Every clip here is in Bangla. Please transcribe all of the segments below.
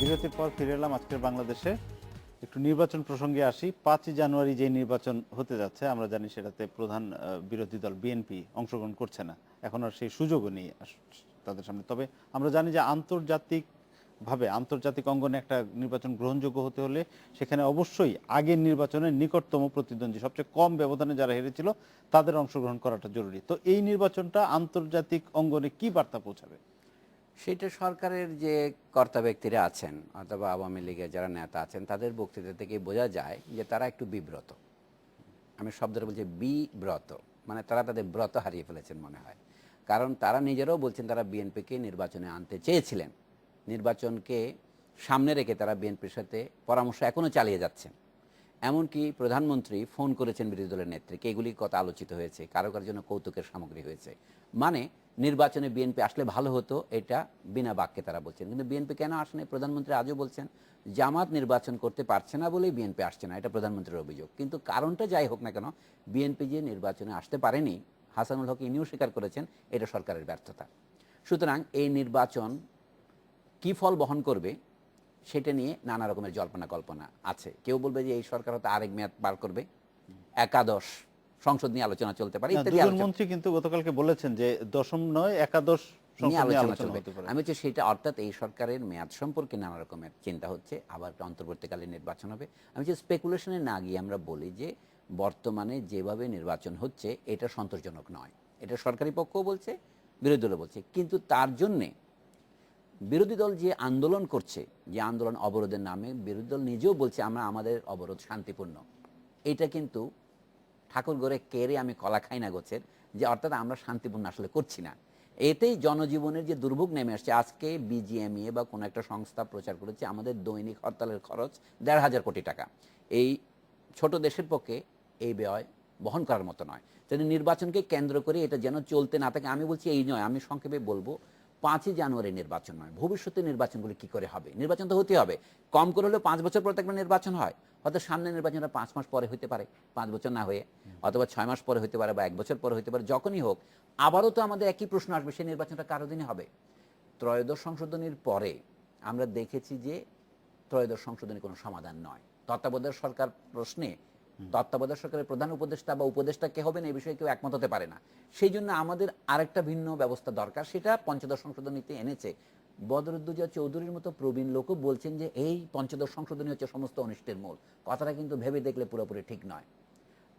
বিরতির পর ফিরে এলাম আজকের বাংলাদেশে। একটু নির্বাচন প্রসঙ্গে আসি। 5ই জানুয়ারি যে নির্বাচন হতে যাচ্ছে, আমরা জানি সেটাতে প্রধান বিরোধী দল বিএনপি অংশগ্রহণ করছে না, এখন আর সেই সুযোগও নেই তাদের সামনে। তবে আমরা জানি যে আন্তর্জাতিক অঙ্গনে একটা নির্বাচন গ্রহণযোগ্য হতে হলে সেখানে অবশ্যই আগের নির্বাচনের নিকটতম প্রতিদ্বন্দ্বী, সবচেয়ে কম ব্যবধানে যারা হেরেছিল তাদের অংশগ্রহণ করাটা জরুরি। তো এই নির্বাচনটা আন্তর্জাতিক অঙ্গনে কি বার্তা পৌঁছাবে? সেটা সরকারের যে কর্তা ব্যক্তিরা আছেন অথবা আওয়ামী লীগের যারা নেতা আছেন তাদের বক্তৃতা থেকে বোঝা যায় যে তারা একটু বিব্রত। আমি শব্দটা বলছি বিব্রত, মানে তারা তাদের ব্রত হারিয়ে ফেলেছেন মনে হয়। কারণ তারা নিজেরাও বলছেন তারা বিএনপিকে নির্বাচনে আনতে চেয়েছিলেন, নির্বাচনকে সামনে রেখে তারা বিএনপির সাথে পরামর্শ এখনও চালিয়ে যাচ্ছেন। এমনকি প্রধানমন্ত্রী ফোন করেছেন বিরোধী দলের নেত্রীকে, এগুলি কথা আলোচিত হয়েছে, কারো কারোর জন্য কৌতুকের সামগ্রী হয়েছে। মানে নির্বাচনে বিএনপি আসলে ভালো হতো, এটা বিনা বাক্যে তারা বলছেন। কিন্তু বিএনপি কেন আসেনি প্রধানমন্ত্রী আজও বলছেন। জামাত নির্বাচন করতে পারছে না বলেই বিএনপি আসছে না, এটা প্রধানমন্ত্রীর অভিযোগ। কিন্তু কারণটা যাই হোক না কেন, বিএনপি যে নির্বাচনে আসতে পারেনি, হাসানুল হক ইনিও স্বীকার করেছেন এটা সরকারের ব্যর্থতা। সুতরাং এই নির্বাচন কী ফল বহন করবে সেটা নিয়ে নানা রকমের জল্পনা কল্পনা আছে। কেউ বলবে যে এই সরকার হয়তো আরেক মেয়াদ পার করবে, একাদশ সংসদ নিয়ে আলোচনা চলতে পারে, ইত্যাদি দুজন মন্ত্রী কিন্তু গতকালকে বলেছেন যে দশম নয় একাদশ নিয়ে সংসদ নিয়ে আলোচনা আলোচনা চলবে। হতে পারে। আমি হচ্ছে সেটা, অর্থাৎ এই সরকারের মেয়াদ সম্পর্কে নানা রকমের চিন্তা হচ্ছে, আবার একটা অন্তর্বর্তীকালীন নির্বাচন হবে। আমি যে স্পেকুলেশনে না গিয়ে আমরা বলি যে বর্তমানে যেভাবে নির্বাচন হচ্ছে এটা সন্তোষজনক নয়, এটা সরকারি পক্ষও বলছে, বিরোধী দলও বলছে। কিন্তু তার জন্যে বিরোধী দল যে আন্দোলন করছে, যে আন্দোলন অবরোধের নামে, বিরোধী দল নিজেও বলছে আমাদের অবরোধ শান্তিপূর্ণ। এটা কিন্তু ঠাকুর ঘরে কেড়ে আমি কলা খাই না গোছের, যে অর্থাৎ আমরা শান্তিপূর্ণ আসলে করছি না। এতেই জনজীবনের যে দুর্ভোগ নেমে আসছে। আজকে বিজিএমইএ বা কোনো একটা সংস্থা প্রচার করেছে আমাদের দৈনিক হরতালের খরচ ১,৫০০ কোটি টাকা। এই ছোট দেশের পক্ষে এই ব্যয় বহন করার মতো নয়। যদি নির্বাচনকে কেন্দ্র করে এটা যেন চলতে না থাকে, আমি বলছি এই নয়, আমি সংক্ষেপে বলবো 5ই জানুয়ারি নির্বাচন নয়, ভবিষ্যতে নির্বাচনগুলি কি করে হবে। নির্বাচন তো হতে হবে, কম করে হলেও 5 বছর পর একটা নির্বাচন হয়। হয়তো সামনে নির্বাচনটা 5 মাস পরে হতে পারে, 5 বছর না হয়ে, অথবা 6 মাস পরে হতে পারে, বা 1 বছর পরে হতে পারে। যখনই হোক আবারও তো আমাদের একই প্রশ্ন আসবে, সেই নির্বাচনটা কার অধীনে হবে। ত্রয়োদশ সংশোধনীর পরে আমরা দেখেছি যে ত্রয়োদশ সংশোধনী কোনো সমাধান নয়। তত্ত্বাবধায়ক সরকার প্রশ্নে তত্ত্বাবধায়ক সরকারের প্রধান উপদেষ্টা বা উপদেষ্টা কে হবেন এই বিষয়ে কেউ একমত হতে পারে না। সেই জন্য আমাদের আরেকটা ভিন্ন ব্যবস্থা দরকার, সেটা পঞ্চদশ সংশোধনীতে এনেছে। বদরুদ্দোজা চৌধুরীর মতো প্রবীণ লোকও বলছেন যে এই পঞ্চদশ সংশোধনী হচ্ছে সমস্ত অনিষ্টের মূল। কথাটা কিন্তু ভেবে দেখলে পুরোপুরি ঠিক নয়।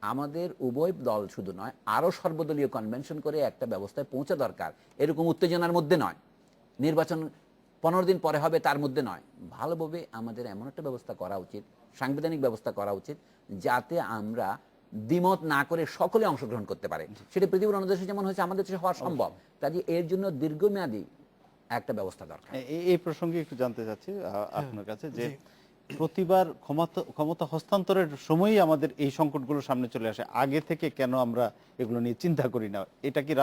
আমাদের উভয় দল শুধু নয়, আরও সর্বদলীয় কনভেনশন করে একটা ব্যবস্থায় পৌঁছা দরকার। এরকম উত্তেজনার মধ্যে নয়, নির্বাচন 15 দিন পরে হবে তার মধ্যে নয়। ভালোভাবে আমাদের এমন একটা ব্যবস্থা করা উচিত, সাংবিধানিক ব্যবস্থা করা উচিত, যাতে আমরা দ্বিমত না করে সকলে অংশগ্রহণ করতে পারে। সেটা পৃথিবীর অন্য দেশে যেমন হয়েছে আমাদের দেশে হওয়া সম্ভব। কাজে এর জন্য দীর্ঘমেয়াদী একটা ব্যবস্থা দরকার। এই প্রসঙ্গে একটু জানতে চাচ্ছি আপনার কাছে যে প্রতিবার ক্ষমতা হস্তান্তরের সময়ই আমাদের এই সংকটগুলো সামনে চলে আসে, আগে থেকে কেন আমরা এগুলো নিয়ে চিন্তা করি না? এটা কি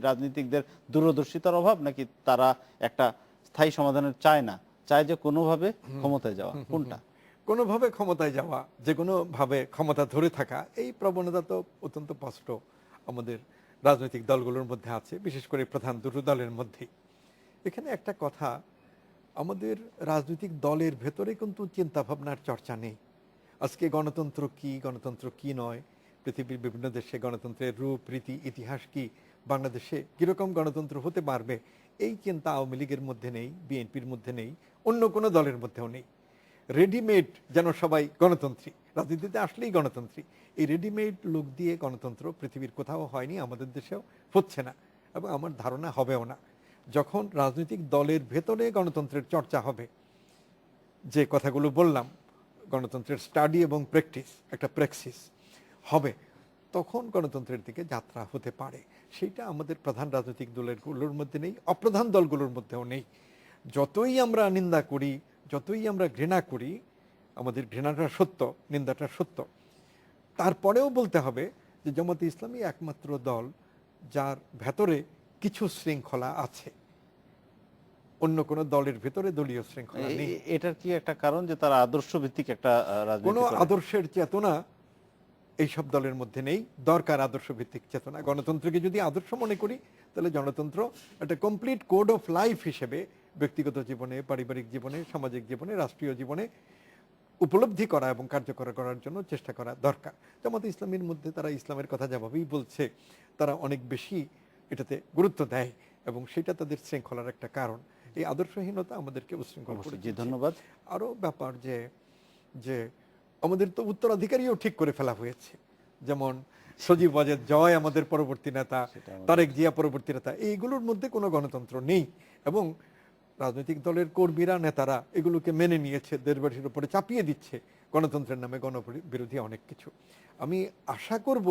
রাজনীতিকদের দূরদর্শিতার অভাব, নাকি তারা একটা স্থায়ী সমাধানের চায় না, চায় যে কোনোভাবে ক্ষমতায় যাওয়া? কোনটা? কোনোভাবে ক্ষমতায় যাওয়া, যে কোনোভাবে ক্ষমতা ধরে থাকা, এই প্রবণতা তো অত্যন্ত স্পষ্ট আমাদের রাজনৈতিক দলগুলোর মধ্যে আছে, বিশেষ করে প্রধান দুটো দলের মধ্যেই। এখানে একটা কথা, আমাদের রাজনৈতিক দলের ভেতরে কিন্তু চিন্তা ভাবনার চর্চা নেই। আজকে গণতন্ত্র কি নয়, পৃথিবীর বিভিন্ন দেশে গণতন্ত্রের রূপ রীতি ইতিহাস কি, বাংলাদেশে কিরকম গণতন্ত্র হতে পারবে, এই চিন্তা আওয়ামী লীগের মধ্যে নেই, বিএনপির মধ্যে নেই, অন্য কোনো দলের মধ্যেও নেই। রেডিমেড যেন সবাই গণতন্ত্রী, রাজনীতিতে আসলেই গণতন্ত্রী, এই রেডিমেড লোক দিয়ে গণতন্ত্র পৃথিবীর কোথাও হয়নি, আমাদের দেশেও হচ্ছে না, এবং আমার ধারণা হবেও না। যখন রাজনৈতিক দলের ভেতরে গণতন্ত্রের চর্চা হবে, যে কথাগুলো বললাম, গণতন্ত্রের স্টাডি এবং প্র্যাকটিস, একটা প্র্যাকসিস হবে, তখন গণতন্ত্রের দিকে যাত্রা হতে পারে। সেইটা আমাদের প্রধান রাজনৈতিক দলগুলোর মধ্যে নেই, অপ্রধান দলগুলোর মধ্যেও নেই। যতই আমরা নিন্দা করি, যতই আমরা ঘৃণা করি, আমাদের ঘৃণাটা সত্য, নিন্দাটা সত্য, তারপরেও বলতে হবে যে জামাতে ইসলামী একমাত্র দল যার ভেতরে কিছু শৃঙ্খলা আছে, অন্য কোনো দলের ভেতরে দলীয় শৃঙ্খলা নেই। এটার কি একটা কারণ যে তারা আদর্শ ভিত্তিক একটা কোনো রাজনীতি করে? আদর্শের চেতনা এইসব দলের মধ্যে নেই। দরকার আদর্শ ভিত্তিক চেতনা। গণতন্ত্রকে যদি আদর্শ মনে করি, তাহলে গণতন্ত্র একটা কমপ্লিট কোড অফ লাইফ হিসেবে ব্যক্তিগত জীবনে, পারিবারিক জীবনে, সামাজিক জীবনে, রাষ্ট্রীয় জীবনে উপলব্ধি করা এবং কার্যকর করার জন্য চেষ্টা করা দরকার। জামাতে ইসলামীর মধ্যে তারা ইসলামের কথা যেভাবেই বলছে, তারা অনেক বেশি এটাতে গুরুত্ব দেয় এবং সেটা তাদের শৃঙ্খলার একটা কারণ। এই আদর্শহীনতা আমাদেরকে উশৃঙ্খল করে জি, দিচ্ছে। ধন্যবাদ। আরো ব্যাপার যে যে আমাদের তো উত্তরাধিকারীও ঠিক করে ফেলা হয়েছে, যেমন সজীব ওয়াজেদ জয় আমাদের পরবর্তী নেতা, তারেক জিয়া পরবর্তী নেতা, এইগুলোর মধ্যে কোনো গণতন্ত্র নেই এবং রাজনৈতিক দলের কর্মীরা, নেতারা এগুলোকে মেনে নিয়েছে, দেশবাসীর উপরে চাপিয়ে দিচ্ছে গণতন্ত্রের নামে গণবিরোধী অনেক কিছু। আমি আশা করব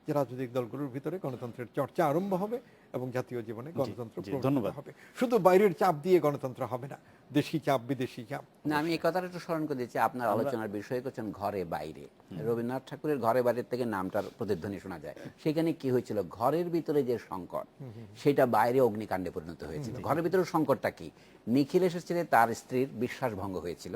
যে রাজনৈতিক দলগুলোর ভিতরে গণতন্ত্রের চর্চা আরম্ভ হবে এবং জাতীয় জীবনে গণতন্ত্র প্রবর্তিত হবে। শুধু বাইরের চাপ দিয়ে গণতন্ত্র হবে না, দেশি চাপ, বিদেশি চাপ। না, আমি এই কথাটা একটু স্মরণ করে দিচ্ছি। আপনার আলোচনার বিষয় করছেন ঘরে বাইরে। রবীন্দ্রনাথ ঠাকুরের ঘরে বাইরের থেকে নামটার প্রতিধ্বনি শোনা যায়। সেখানে কি হয়েছিল, ঘরের ভিতরে যে সংকট সেটা বাইরে অগ্নিকাণ্ডে পরিণত হয়েছিল। ঘরের ভিতরে সংকটটা কি? নিখিল এসেছিলেন, তার স্ত্রীর বিশ্বাস ভঙ্গ হয়েছিল,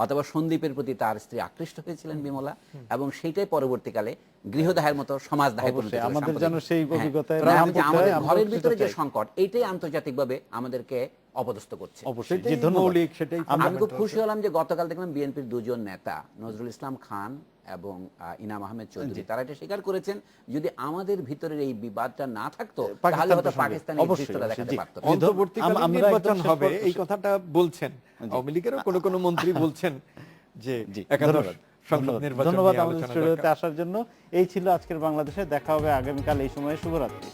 অথবা সন্দীপের প্রতি তার স্ত্রী আকৃষ্ট হয়েছিলেন বিমলা, এবং সেইটাই পরবর্তীকালে গৃহদাহের মতো সমাজদাহে পরিণত হয়েছিল। আমাদের যেন সেই অভিজ্ঞতায় আমাদের ঘরের ভিতরে যে সংকট, এইটাই আন্তর্জাতিকভাবে আমাদেরকে অপদস্থ করছে। অবশ্যই, জি, সেটাই ধন্যবাদ। মৌলিক, সেটাই আমি খুব fundamental। খুশি হলাম যে গতকাল দেখলাম বিএনপির দুজন নেতা, নজরুল ইসলাম খান এবং ইনাম আহমেদ চৌধুরী, তারা এটা স্বীকার করেছেন যদি আমাদের ভিতরের এই বিবাদটা না থাকতো তাহলে হয়তো পাকিস্তান এই দৃশ্যটা দেখাতে পারত না। অন্তর্বর্তীকালীন আমরা নির্বাচন একদম হবে, শেষ এই কথাটা বলছেন আওয়ামী লীগেরও কোনো মন্ত্রী বলছেন যে একাদশ সংসদ নির্বাচন ধন্যবাদ নিয়ে আমাদের আলোচনা স্টুডিওতে দরকার। আসার জন্য। এই ছিল আজকের বাংলাদেশে। দেখা হবে আগামীকাল এই সময়ে। শুভরাত্রি।